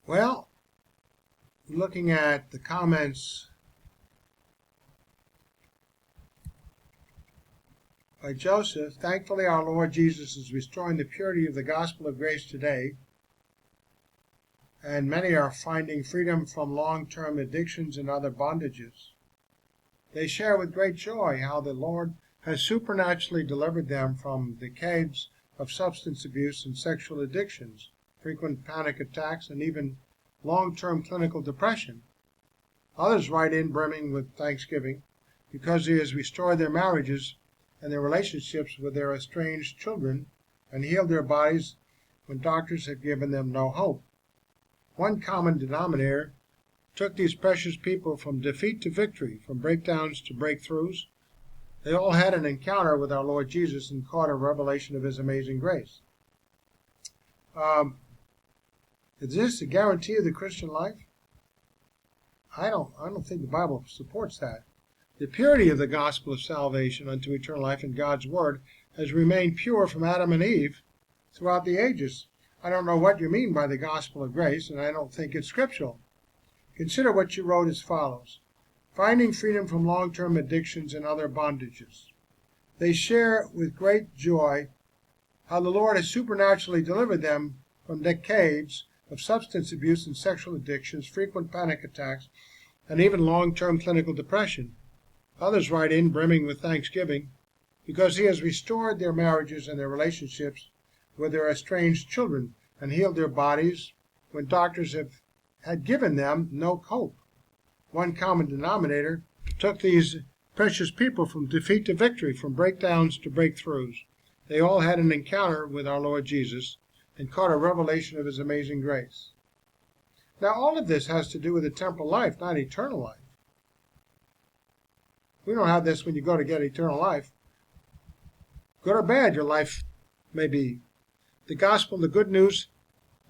Well, looking at the comments by Joseph, thankfully our Lord Jesus is restoring the purity of the gospel of grace today, and many are finding freedom from long-term addictions and other bondages. They share with great joy how the Lord has supernaturally delivered them from decades of substance abuse and sexual addictions, frequent panic attacks, and even long-term clinical depression. Others write in brimming with thanksgiving because He has restored their marriages and their relationships with their estranged children and healed their bodies when doctors had given them no hope. One common denominator took these precious people from defeat to victory, from breakdowns to breakthroughs. They all had an encounter with our Lord Jesus and caught a revelation of His amazing grace. Is this a guarantee of the Christian life? I don't think the Bible supports that. The purity of the gospel of salvation unto eternal life in God's Word has remained pure from Adam and Eve throughout the ages. I don't know what you mean by the gospel of grace, and I don't think it's scriptural. Consider what you wrote as follows: finding freedom from long-term addictions and other bondages. They share with great joy how the Lord has supernaturally delivered them from decades of substance abuse and sexual addictions, frequent panic attacks, and even long-term clinical depression. Others write in brimming with thanksgiving because He has restored their marriages and their relationships with their estranged children and healed their bodies when doctors had given them no hope. One common denominator took these precious people from defeat to victory, from breakdowns to breakthroughs. They all had an encounter with our Lord Jesus and caught a revelation of His amazing grace. Now, all of this has to do with the temporal life, not eternal life. We don't have this when you go to get eternal life. Good or bad, your life may be. The gospel, the good news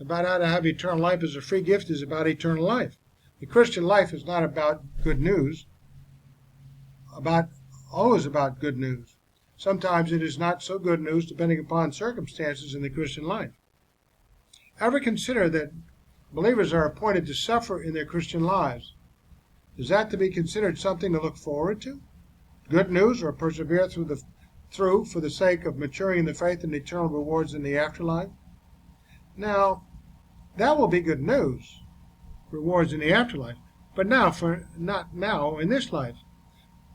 about how to have eternal life as a free gift, is about eternal life. The Christian life is not about good news, always about good news. Sometimes it is not so good news depending upon circumstances in the Christian life. Ever consider that believers are appointed to suffer in their Christian lives? Is that to be considered something to look forward to? Good news, or persevere through for the sake of maturing in the faith and eternal rewards in the afterlife? Now, that will be good news, rewards in the afterlife, but not now in this life.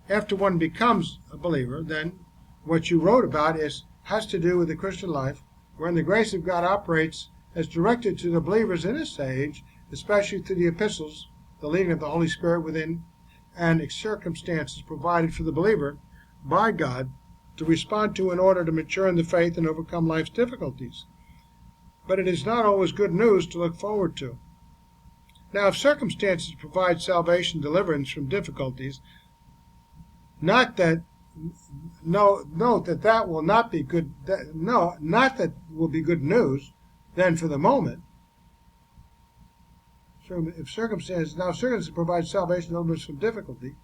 After one becomes a believer, then what you wrote about has to do with the Christian life, wherein the grace of God operates as directed to the believers in this age, especially through the epistles, the leading of the Holy Spirit within, and circumstances provided for the believer by God to respond to in order to mature in the faith and overcome life's difficulties. But it is not always good news to look forward to. Now, if circumstances provide salvation, deliverance from difficulties, note that will not be good. Not that will be good news. Then, for the moment, if circumstances provide salvation, deliverance from difficulty.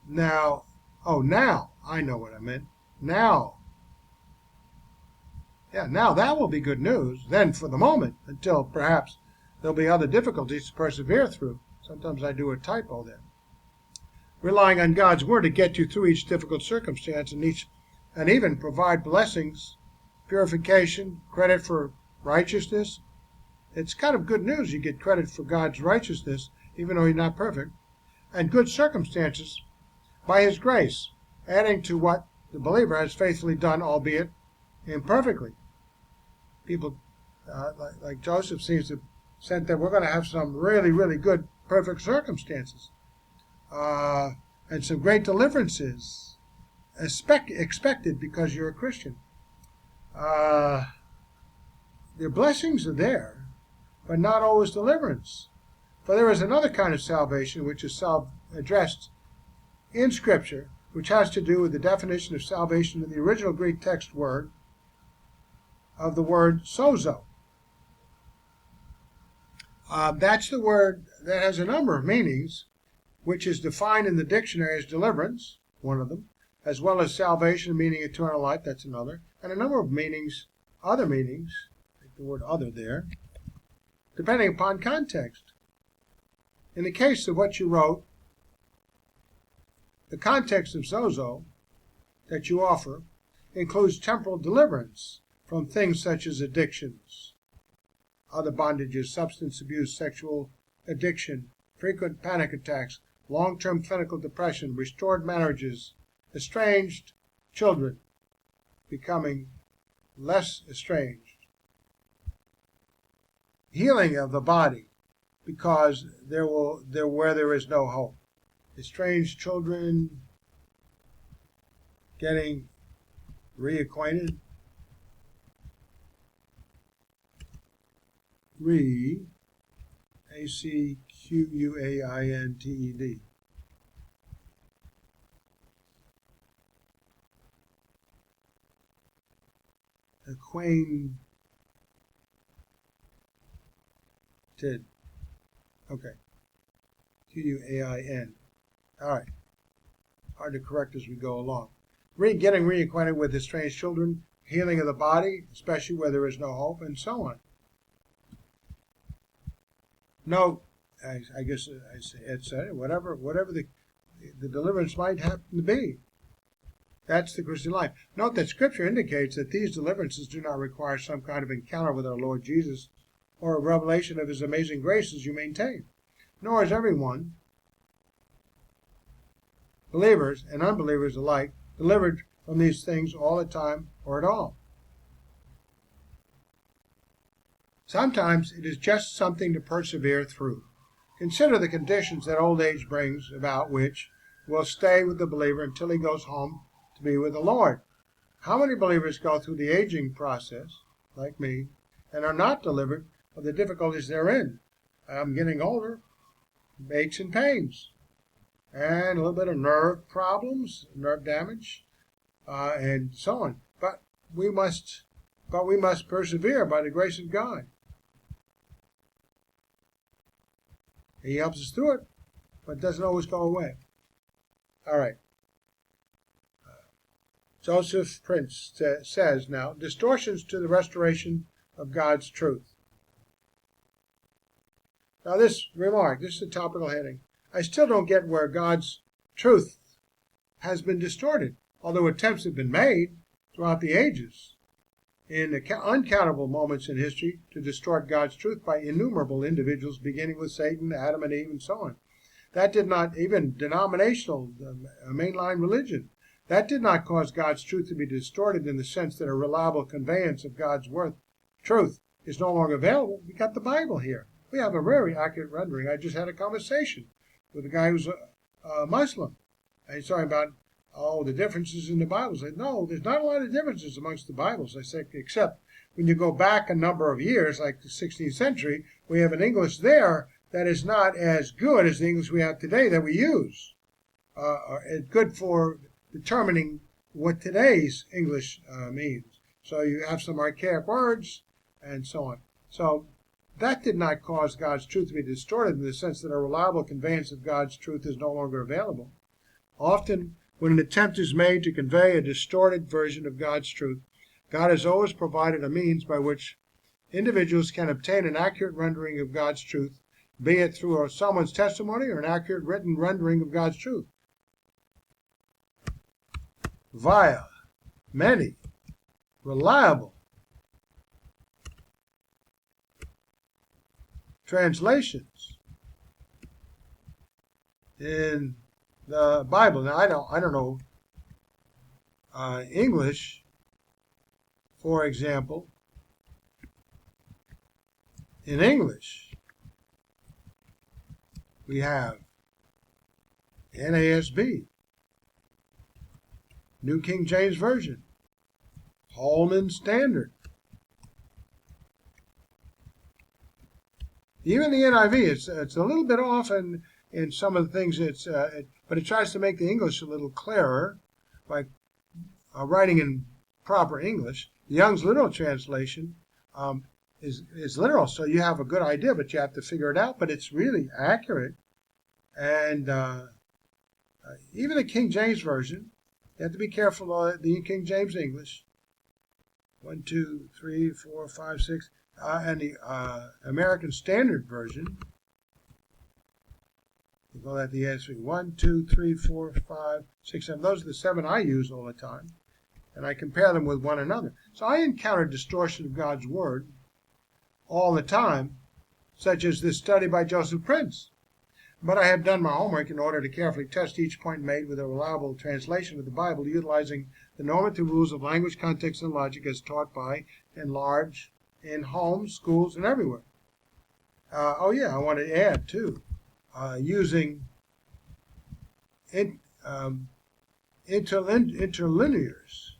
Now I know what I meant. Now that will be good news. Then, for the moment, until perhaps there'll be other difficulties to persevere through. Sometimes I do a typo there. Relying on God's Word to get you through each difficult circumstance and even provide blessings, purification, credit for righteousness. It's kind of good news. You get credit for God's righteousness, even though you're not perfect, and good circumstances by His grace, adding to what the believer has faithfully done, albeit imperfectly. People like Joseph seems to sense that we're going to have some really, really good, perfect circumstances. And some great deliverances expected because you're a Christian. The blessings are there, but not always deliverance. For there is another kind of salvation which is addressed in Scripture, which has to do with the definition of salvation in the original Greek text word of the word sozo. That's the word that has a number of meanings, which is defined in the dictionary as deliverance, one of them, as well as salvation, meaning eternal life, that's another, and a number of meanings, other meanings, like the word other there, depending upon context. In the case of what you wrote, the context of sozo that you offer includes temporal deliverance from things such as addictions, other bondages, substance abuse, sexual addiction, frequent panic attacks, long-term clinical depression, restored marriages, estranged children becoming less estranged, healing of the body because where there is no hope, estranged children getting reacquainted, acquainted, acquainted. Okay. Quain. All right. Hard to correct as we go along. Getting reacquainted with estranged children, healing of the body, especially where there is no hope, and so on. No, I guess Ed said it, whatever the deliverance might happen to be. That's the Christian life. Note that Scripture indicates that these deliverances do not require some kind of encounter with our Lord Jesus or a revelation of his amazing grace as you maintain. Nor is everyone, believers and unbelievers alike, delivered from these things all the time or at all. Sometimes it is just something to persevere through. Consider the conditions that old age brings about, which will stay with the believer until he goes home to be with the Lord. How many believers go through the aging process, like me, and are not delivered of the difficulties therein? I'm getting older, aches and pains, and a little bit of nerve problems, nerve damage, and so on. But we must persevere by the grace of God. He helps us through it, but it doesn't always go away. All right. Joseph Prince says now, distortions to the restoration of God's truth. Now this remark, this is a topical heading. I still don't get where God's truth has been distorted, although attempts have been made throughout the ages in uncountable moments in history to distort God's truth by innumerable individuals, beginning with Satan, Adam and Eve, and so on. That did not, even denominational, mainline religion, that did not cause God's truth to be distorted in the sense that a reliable conveyance of God's truth is no longer available. We got the Bible here. We have a very accurate rendering. I just had a conversation with a guy who's a Muslim. And he's talking about, the differences in the Bibles. I said, no, there's not a lot of differences amongst the Bibles. I said, except when you go back a number of years, like the 16th century, we have an English there that is not as good as the English we have today that we use. It's good for determining what today's English means. So you have some archaic words and so on. So that did not cause God's truth to be distorted in the sense that a reliable conveyance of God's truth is no longer available. Often, when an attempt is made to convey a distorted version of God's truth, God has always provided a means by which individuals can obtain an accurate rendering of God's truth, be it through someone's testimony or an accurate written rendering of God's truth, via many reliable translations in the Bible. Now I don't know English, for example. In English, we have NASB, New King James Version, Holman Standard. Even the NIV, it's a little bit off in some of the things, but it tries to make the English a little clearer by writing in proper English. The Young's Literal Translation is literal, so you have a good idea, but you have to figure it out. But it's really accurate. And even the King James Version, you have to be careful of the King James English. 1, 2, 3, 4, 5, 6, and the American Standard Version. We call that the ESV. 1, 2, 3, 4, 5, 6, 7. Those are the 7 I use all the time. And I compare them with one another. So I encounter distortion of God's Word all the time, such as this study by Joseph Prince. But I have done my homework in order to carefully test each point made with a reliable translation of the Bible, utilizing the normative rules of language, context, and logic as taught by and large in homes, schools, and everywhere. I want to add, too, using interlinears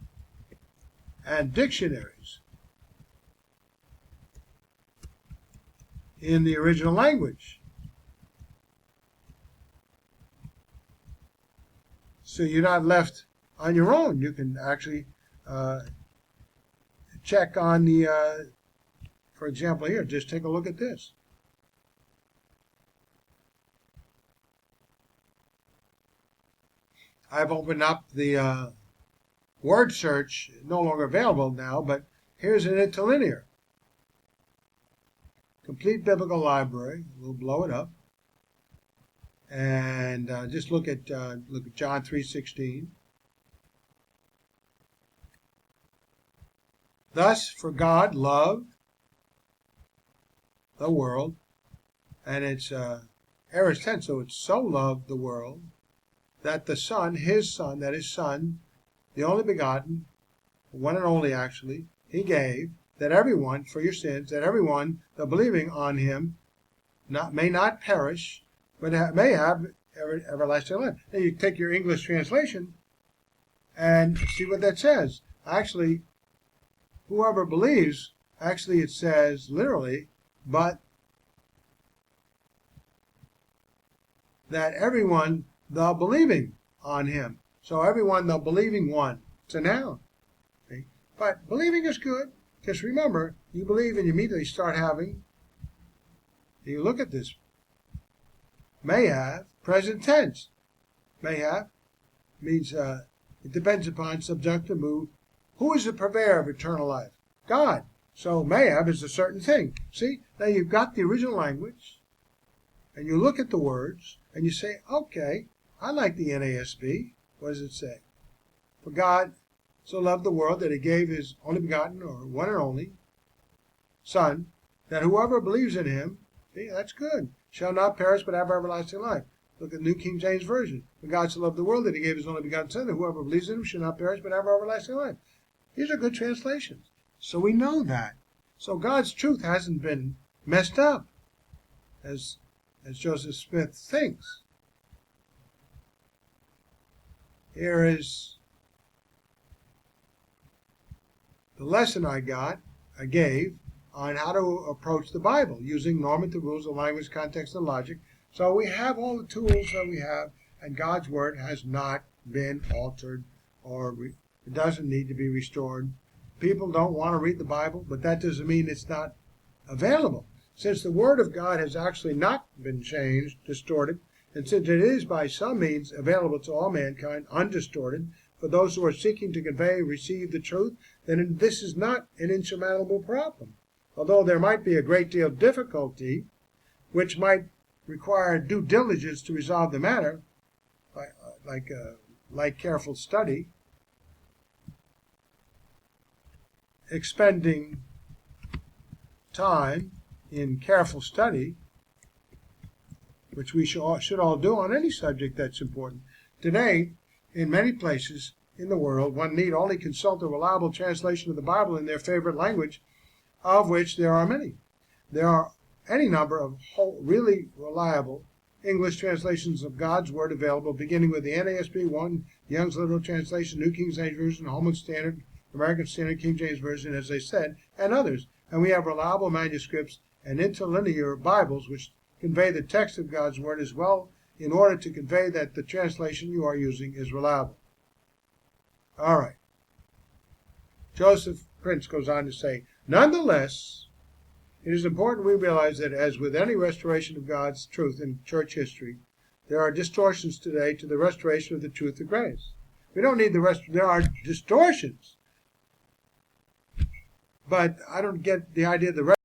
and dictionaries in the original language. So you're not left on your own. You can actually check on the, for example here, just take a look at this. I've opened up the word search, no longer available now, but here's an interlinear. Complete Biblical Library. We'll blow it up. And just look at John 3:16. Thus, for God loved the world, and it's aorist tense, so it's so loved the world that the Son, his Son, that is Son, the only begotten, one and only actually, he gave, that everyone, for your sins, that everyone, the believing on him, may not perish, but may have everlasting life. Now you take your English translation and see what that says. Actually, whoever believes, actually it says literally, but that everyone, the believing on him. So everyone, the believing one. It's a noun. Okay? But believing is good. Just remember, you believe and you immediately start having. You look at this. May have, present tense. May have means it depends upon subjunctive mood. Who is the purveyor of eternal life? God. So may have is a certain thing. See, now you've got the original language, and you look at the words, and you say, okay, I like the NASB. What does it say? For God so loved the world that he gave his only begotten, or one and only, Son, that whoever believes in him, see, that's good, shall not perish but have everlasting life. Look at New King James Version. For God so loved the world that he gave his only begotten Son, that whoever believes in him shall not perish but have everlasting life. These are good translations. So we know that. So God's truth hasn't been messed up, as Joseph Smith thinks. Here is the lesson I gave on how to approach the Bible using normative rules of language, context, and logic. So we have all the tools that we have, and God's Word has not been altered, or it doesn't need to be restored. People don't want to read the Bible, but that doesn't mean it's not available. Since the Word of God has actually not been changed, distorted, and since it is by some means available to all mankind, undistorted, for those who are seeking to receive the truth, then this is not an insurmountable problem. Although there might be a great deal of difficulty, which might require due diligence to resolve the matter, like careful study, expending time in careful study, which we should all do on any subject that's important. Today, in many places in the world, one need only consult a reliable translation of the Bible in their favorite language, of which there are many. There are any number of really reliable English translations of God's Word available, beginning with the NASB 1, Young's Literal Translation, New King James Version, Holman Standard, American Standard King James Version, as I said, and others. And we have reliable manuscripts and interlinear Bibles which convey the text of God's Word as well, in order to convey that the translation you are using is reliable. All right. Joseph Prince goes on to say, nonetheless, it is important we realize that as with any restoration of God's truth in church history, there are distortions today to the restoration of the truth of grace. We don't need there are distortions. But I don't get the idea the